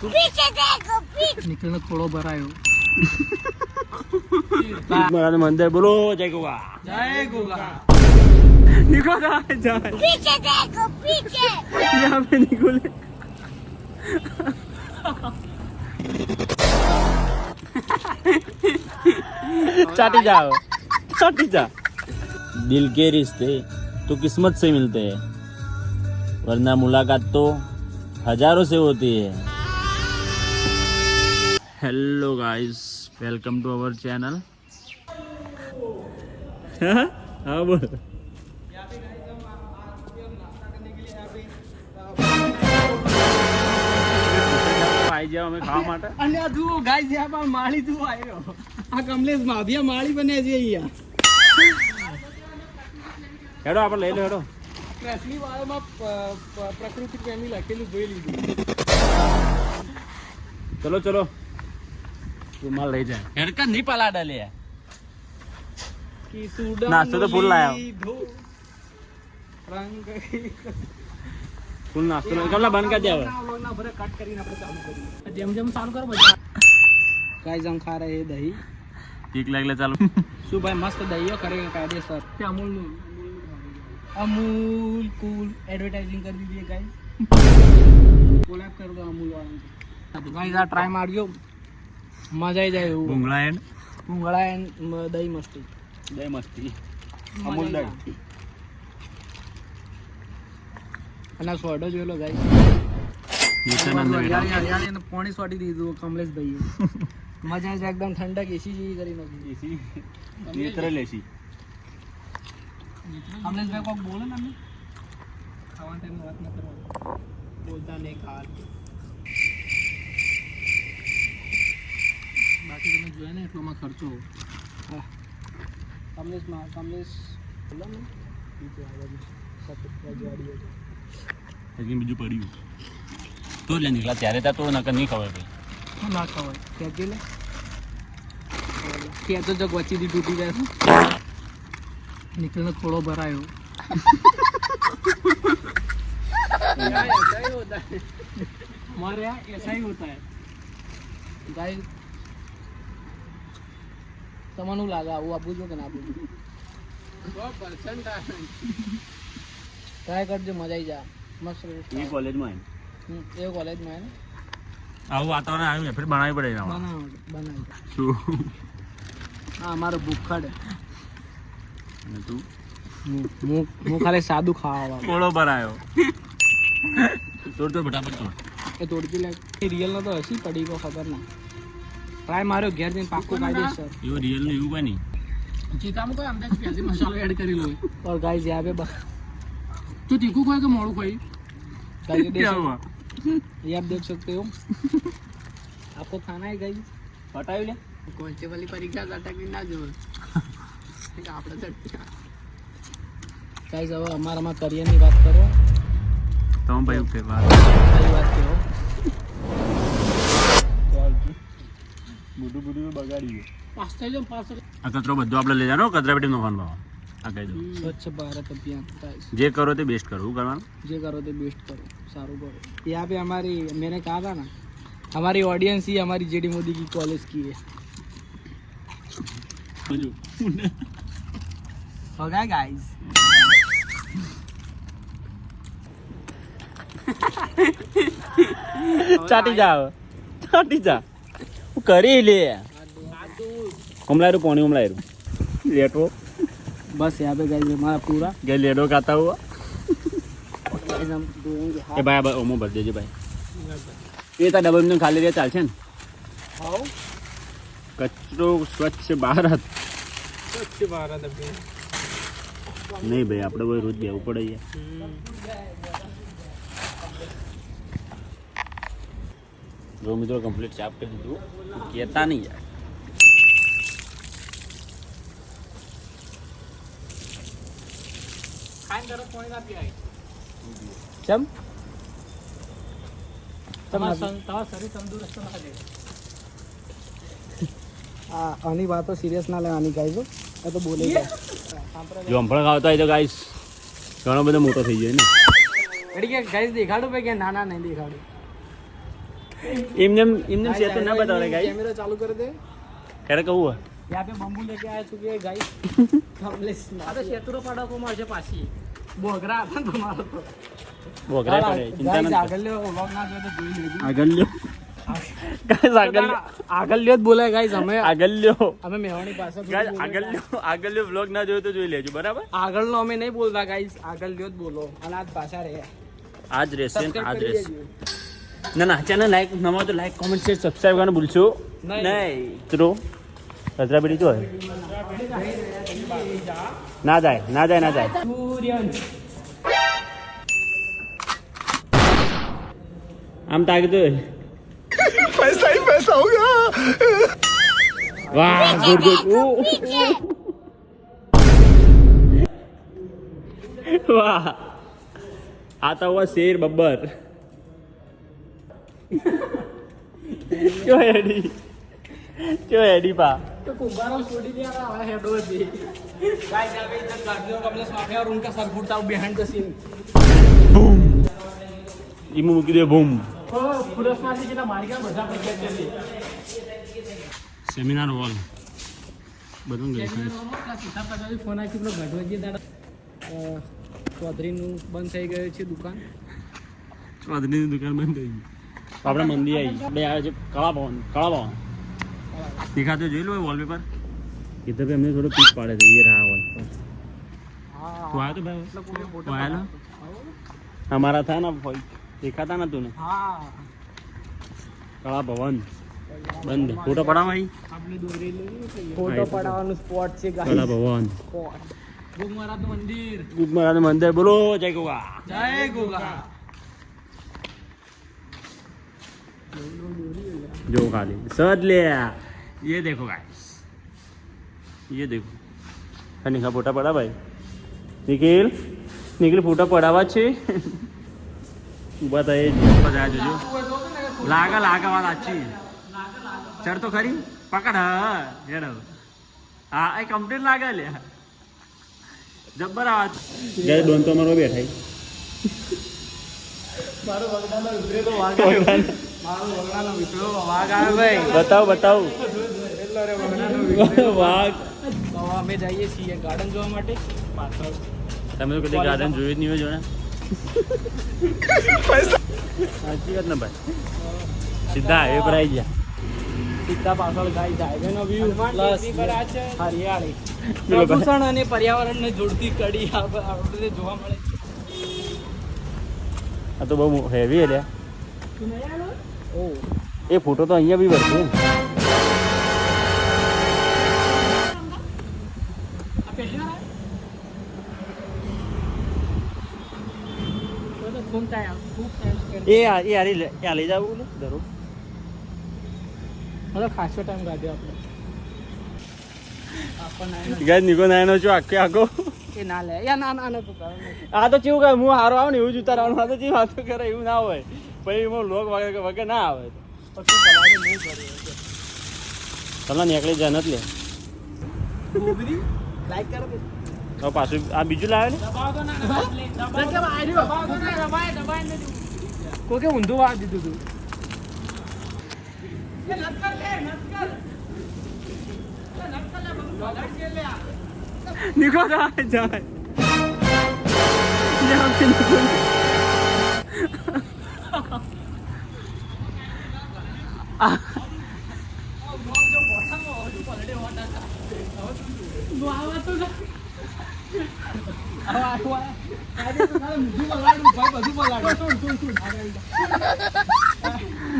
पीछे देखो पीछे निकलना थोड़ा भरायो महाराज मंदिर बोलो जय गोगा जय गोगा निको जाए पीछे देखो पीछे यहाँ पे निकोले चाटी जा दिल के रिश्ते तो किस्मत से मिलते हैं वरना मुलाकात तो हजारों से होती है। Hello guys, welcome to our channel. हाँ बोल। आई जाओ मैं खावा माटे અને આ જુઓ ગાઈસ यहाँ पर माળી જુઓ આયો આ કમલેશ માભિયા માળી બને છે અહીંયા हेडो आप ले लो हेडो પ્રેસની વાળામાં પ્રકૃતિ પ્રેમી લખેલું જોઈ લીધું चलो चलो रुमाल ले जाए हेडका नहीं पाला डाले कि सुडा नाश्ता तो फूल लाया रंग फूल नाश्ता कमला बंद कर दिया ના ભરે કટ કરીને આપણે ચાલુ કરીએ જેમ જેમ ચાલુ કરો બધા ગાઈસ हम खा रहे हैं दही ठीक लगले चालू શું ભાઈ મસ્ત દહીઓ કરેगा કાયદેસર તે अमूल कूल एडवर्टाइजिंग कर दीजिए गाइस कोलैब कर दो अमूल वालों गाइस आ ट्राई मारियो मजा ही जाए भूंगड़ा एंड दही मस्ती अमूल दही અને સોડો જોઈ લો ગાઈસ યાર એને પાણી સોડી દીધું કમલેશ ભાઈએ મજા જ એકદમ ઠંડક એસી જેવી કરી નાખી एसी नेचुरल एसी कमलेश भाई को बोलो ना मैं खावा टाइम में बात ना करो बोलता नहीं खा बाकी તમે જોયા ને એટલોમાં ખર્ચો કમલેશ બોલો ને બીજું આગળ સતત રજવાડી लेकिन બીજું પડ્યું તો લે નીકળા ત્યારે તા તો નકર નહીં ખબર ભાઈ ના ખવાય કે લે કે તો જગ વચ્ચેથી તૂટી જાય છે निकलना थोड़ा भरायो ऐसा ही होता है हमारे यहाँ ऐसा ही होता है गाइस तमनु लागा वो आपू जो के ना आपू 100% ट्राई कर जो मजा ही जा मस्त ये कॉलेज में ये कॉलेज में है ना આવું વાતાવરણ આવ્યું ને ફિર બનાવી પડે ના बनाई શું हाँ हमारा भूखड़ है અને તું હું ખાલી સાદું ખાવા કોળો ભરાયો તોડ તો ફટાફટ તોડ એ તોડતી લે રિયલ નો તો હસી પડી કો ખબર ના ટ્રાય માર્યો ઘેર જઈને પાક્કો કાઢી સર એવું રિયલ નું એવું કોઈ નહીં ચીતામાં કોઈ અંદાજ સ્પેશિયલ મસાલો ऐड કરી લો और गाइस यहाँ पे तू तीखू खाए कि मोड़ू खाई क्या हुआ ये आप देख सकते हो आपको खाना है गाइस હટાવી લે કોન્સ્ટેબલની પરીક્ષા અટકી ના જો આપણે ગાઈસ હવે અમારામાં કરિયરની વાત કરો તો ભાઈ ઉઠે વાત ખાલી વાત કહો બુડું બગાડી ગયું પાસ થઈ જાઓ પાસ આ કચરો બધો આપણે લઈ જવાનો કચરા પેટી નો ખાવાનો આ કહી દો સ્વચ્છ ભારત અભિયાન गाइस જે કરો તે બેસ્ટ કરો કરવાનું જે કરો તે બેસ્ટ करो सारू करो यहाँ पे हमारी मैंने कहा था ना हमारी ऑडियंस ही हमारी जेडी मोदी की कॉलेज की है हो गया गाइस ચાટી જા હું કરી લે કમલાયરું પોણી ઉમલાયરું લેટો बस यहाँ पे गाइस हमारा पूरा गे लेडो खाता हुआ गाइस हम धोएंगे એ हाथ ભાઈ ઓમો ભર દેજે ભાઈ એ તા ડબલ ને ખાલી રે ચાલશે ને आओ કચરો સ્વચ્છ ભારત स्वच्छ भारत अभियान નહીં ભાઈ આપણે કોઈ રોજ બેવું પડે યાર જો મિત્રો કમ્પ્લીટ ચાપ કરી દીધું કહેતા નહીં યાર खान करो कोई ना पियाई चम તમારા શરીર તંદુરસ્ત ના રહે આની વાતો સિરિયસ ના લેવાની ગાઈસ આ તો બોલે જો હંફળ ખાવતા હોય તો ગાઈસ ઘણો બધો મોટો થઈ જાય ને એડી કે ગાઈસ દેખાડો ભાઈ કે નાના નહીં દેખાડો इमने से तो ना बता रहे गाइस कैमरा चालू कर दे खैर कहू यहाँ पे बम्बू लेके आए चुके हैं गाइस आता शेतुरो पड़ा तो माझ्या पाशी बोगरा आता ना तुम्हाला तो वगैरह पडे चिंता गाइस न आगल्यो व्लॉग ना जो तो જોઈ લેજો આગલ્યો ગાઈસ આગલ્યો જ બોલાય ગાઈસ અમે આગલ્યો મેવાણી પાસે ગાઈસ આગલ્યો વ્લોગ ના જોયો તો જોઈ લેજો બરાબર આગળનો અમે નહીં બોલતા ગાઈસ આગળનો જ બોલો અને આજ ભાષા રહે આજ રહેશે આજ રહેશે ના ચેનલ લાઈક નવા તો લાઈક કોમેન્ટ શેર સબસ્ક્રાઇબ કરવાનું ભૂલશો નહીં મિત્રો કચરા પેટી તો ના જાય સૂર્યન આમ તાકી તો पैसा ही पैसा हो गया वाह गुड वाह आता हुआ शेर बब्बर क्यों एडी पा तो कुंभारों छोड़ी दिया रहा है हेडो से गाइस यहाँ पे इधर गाड़ियों का प्लस माफिया और उनका सर फूटता हुआ बिहाइंड द सीन बूम इमू मुकी दे बूम पुलिस मारती कितना मार गया બધા પર ચલી સેમિનાર હોલ બધું ગઈ સીધા પગાવી ફોન આવી પેલો ગઢવાજી દાડા ચૌધરીનું બંધ થઈ ગયું છે દુકાન ચૌધરીની દુકાન બંધ થઈ ગઈ આપણે મંદી આવી આપણે આવે છે કળા ભવન દેખાતો જોઈ લો વોલપેપર इधर पे हमने थोड़ा पीक पाड़े थे ये रहा वॉल तो आया तो भाई तो आया ना हमारा था ना देखा था ना तूने हाँ कड़ा भवन बंद फोटो पड़ा भाई આપણે દોરેલું ફોટો પડાવવાનું સ્પોટ છે ગાઈસ कड़ा भवन ગુગમારાનું મંદિર गुगमरा मंदिर बोलो जय गोगा જય ગોગા जो खाली सद ले ये देखो गाइस ये देखो निखा फोटा पड़ा भाई निखिल फोटा पड़ावा छे उभा થાય બધા જોજો લાગા વાત આછી ચડ તો ખરી પકડ હેડ હા એ કમ્પ્લીટ લાગે લે જબ્બર આવાજ ગાય ડોન તો મારો બેઠાઈ મારો વગડાનો વિપરે તો વાગ મારો વગડાનો વિપરે વાગ આવે ભાઈ બતાવ એટલો રે વગડાનો વિપરે વાઘ તો અમે જઈએ છીએ ગાર્ડન જોવા માટે પાછળ તમે તો કદી ગાર્ડન જોયું જ નહીં હોય જોને સાચી વાત ને ભાઈ સીધા હાઈવે પર આવી ગયા સીધા પાછળ ગાઈ હાઈવેનો વ્યૂ પ્લસ હરિયાળી પ્રદૂષણ અને પર્યાવરણને જોડતી કડી આપણે જોવા મળે છે આ તો બહુ હેવી એટલે ઓ એ ફોટો તો અહીંયા બી વળશે આ પહેલી વાર ફોન થાય ખૂબ એ હારી લઈ જાવ બોલો દરો મતલબ ખાસો ટાઈમ કાઢ્યો આપણે ગાય નીકો નાયનો છો આખો એ ના લે યા ના ના તો આ તો કેવું કે હું હારો આવું ને એવું જ ઉતારવાનું આ તો જેવી વાતો કરે એવું ના હોય પછી એમાં લોક વગર ના આવે પછી બગાડે નહીં કર્યો તમને નીકળી જાય નથી લે ગોબરી લાઈક કરો કે હવે પાછું આ બીજું લાવે ને દબાવ તો ના દબાવ કે આર્યો દબાવ તો ના દબાય ને કોકે ઊંધું વાર દીધું તું એ નટકર લે નટકર લે બગાડ કે લે નીકો જાય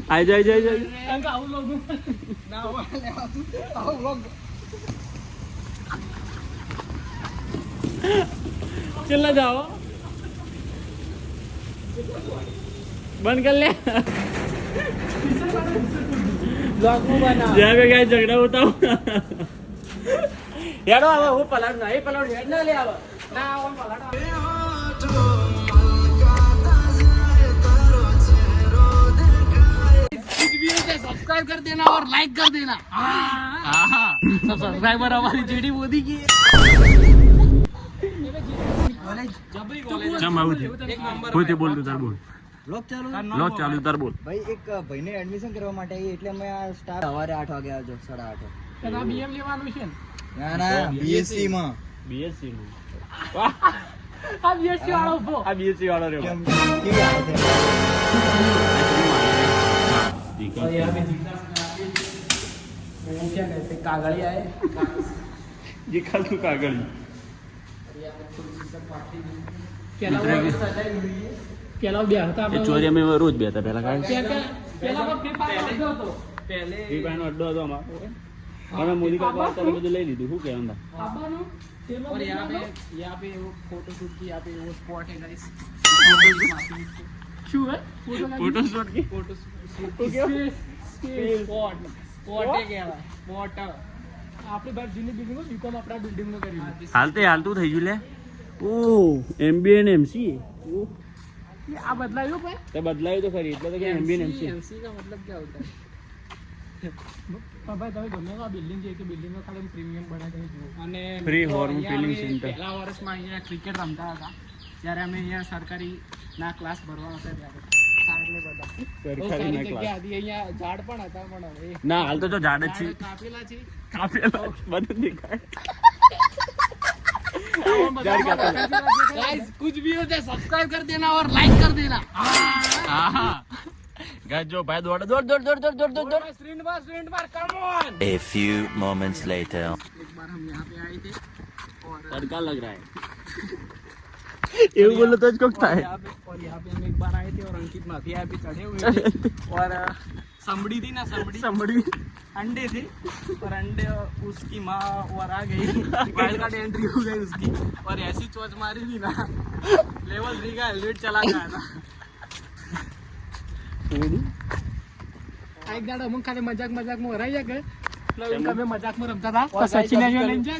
આઈ જાય चलना जाओ बंद कर ले जहाँ पे क्या झगड़ा होता हो यारो अब वो पलट ना ये पलट हेड ना ले अब ना वो पलट सब्सक्राइब कर देना और लाइक कर देना सब सब्सक्राइबर हमारी जेडी मोदी की जब आવું થયું બોલ તું તાર બોલ લોક ચાલુ લોક ચાલુ તાર બોલ. ભાઈ એક ભાઈને એડમિશન કરવા માટે આવી એટલે અમે આ સ્ટાફ સવારે 8 વાગે આવજો 8:30 આ બીએમ લેવાનું છે ને ના ના બીએસસી માં BSc નું. આ બીએસસી વાળો ઉભો આ BSc વાળો રે. કેમ કેવી હાલત છે और यहाँ पे जितना वो क्या कहते हैं कागड़िया है જીખાલ તું કાગળ. પેલા બે હતા એ ચોરી અમે રોજ બે હતા પેલા કાંઈ. પેલા પેપર હતો એ ભાઈનો અડ્ડો હતો અમારો. અમે મોદી કાકા અત્યારે બધું લઈ લીધું. શું કહેવાનું તા? आबानु और यहाँ पे वो फोटो शूट की यहाँ पे वो स्पॉट है गाइस शू है ફોટો શૂટ की फोटो शूट स्पॉट स्पॉट है क्या स्पॉट આપણી બાર જૂની બિલ્ડિંગ માં બીકોમ આપણા બિલ્ડિંગ માં કર્યું હાલતું થઈ ગયું લે. ઓ MBA ને MCA. આ બદલાયું ભાઈ તે બદલાયું તો ખરી એટલે તો કે MBA ને MCA. एमसी का मतलब क्या होता है ભાઈ તમે ગમે આ બિલ્ડિંગ છે કે બિલ્ડિંગ માં ખાલી પ્રીમિયમ બનાવી જો અને Free hormone અહીંયા filling અમે center. પહેલા વર્ષમાં અહીંયા ક્રિકેટ રમતા હતા ત્યારે અમે અહીંયા સરકારી ના ક્લાસ ભરવા હતા ત્યારે સાહેબને બધા બહુ સરકારી સારી ના જગ્યા હતી અહીંયા ઝાડ પણ હતા પણ હવે ના હાલ તો જો ઝાડ જ છે. ઝાડ કાપેલા છે કાપેલા બધું દેખાય. गाइस कुछ भी हो जाए सब्सक्राइब कर देना और लाइक कर देना હા ગાય જો ભાઈ દોડ Srinivas come on A few moments later. एक बार हम यहाँ पे आए थे और તડકા લગ રહા હે. એવું બોલો તો જ કોક થાય. और यहाँ पे हम एक बार आए थे और अंकित माफिया पे चढ़े हुए थे और समड़ी थी ना समड़ी अंडे थे और अंडे उसकी माँ और आ गई वाइल्ड कार्ड एंट्री हो गई उसकी और ऐसी चोच मारी थी ना लेवल 3 का हेलमेट चला गया था एक दाड़ा हम खाली मजाक में हराया गए कभी मजाक में रमता था तो सचिन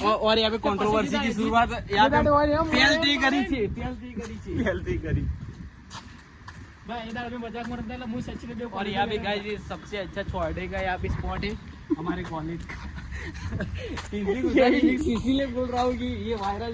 और यहाँ पे कंट्रोवर्सी की शुरुआत यहाँ पे PhD करी थी भाई इधर अभी मजाक में रमता था मुझे सचिन ने और यहाँ पे गाइस ये सबसे अच्छा छोड़े का यहाँ पे स्पॉट है हमारे कॉलेज का इसीलिए बोल रहा हूँ कि ये वायरल